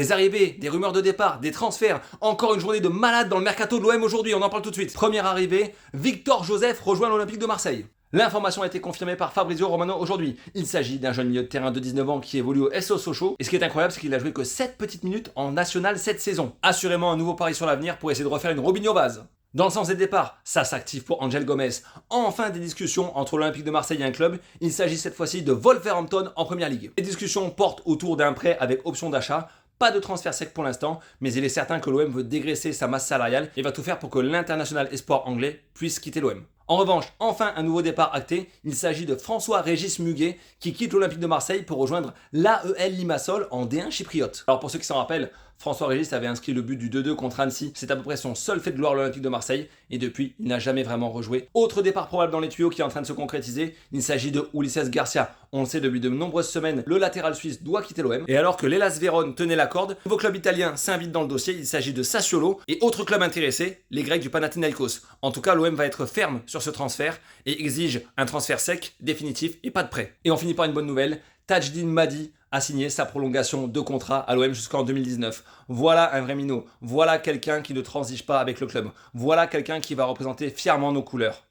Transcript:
Des arrivées, des rumeurs de départ, des transferts, encore une journée de malade dans le mercato de l'OM aujourd'hui, on en parle tout de suite. Première arrivée, Victor Joseph rejoint l'Olympique de Marseille. L'information a été confirmée par Fabrizio Romano aujourd'hui. Il s'agit d'un jeune milieu de terrain de 19 ans qui évolue au SO Sochaux. Et ce qui est incroyable, c'est qu'il a joué que 7 petites minutes en national cette saison. Assurément un nouveau pari sur l'avenir pour essayer de refaire une Robinho vase. Dans le sens des départs, ça s'active pour Angel Gomez. Enfin des discussions entre l'Olympique de Marseille et un club. Il s'agit cette fois-ci de Wolverhampton en Première Ligue. Les discussions portent autour d'un prêt avec option d'achat. Pas de transfert sec pour l'instant, mais il est certain que l'OM veut dégraisser sa masse salariale et va tout faire pour que l'international espoir anglais puisse quitter l'OM. En revanche, enfin un nouveau départ acté, il s'agit de François-Régis Muguet qui quitte l'Olympique de Marseille pour rejoindre l'AEL Limassol en D1 chypriote. Alors pour ceux qui s'en rappellent, François-Régis avait inscrit le but du 2-2 contre Annecy, c'est à peu près son seul fait de gloire à l'Olympique de Marseille et depuis il n'a jamais vraiment rejoué. Autre départ probable dans les tuyaux qui est en train de se concrétiser, il s'agit de Ulises Garcia. On le sait depuis de nombreuses semaines, le latéral suisse doit quitter l'OM et alors que l'Hellas Vérone tenait la corde, nouveau club italien s'invite dans le dossier, il s'agit de Sassuolo et autre club intéressé, les Grecs du Panathinaikos. En tout cas l'OM va être ferme sur ce transfert et exige un transfert sec, définitif et pas de prêt. Et on finit par une bonne nouvelle, Tajdine Madi a signé sa prolongation de contrat à l'OM jusqu'en 2019. Voilà un vrai minot, voilà quelqu'un qui ne transige pas avec le club, voilà quelqu'un qui va représenter fièrement nos couleurs.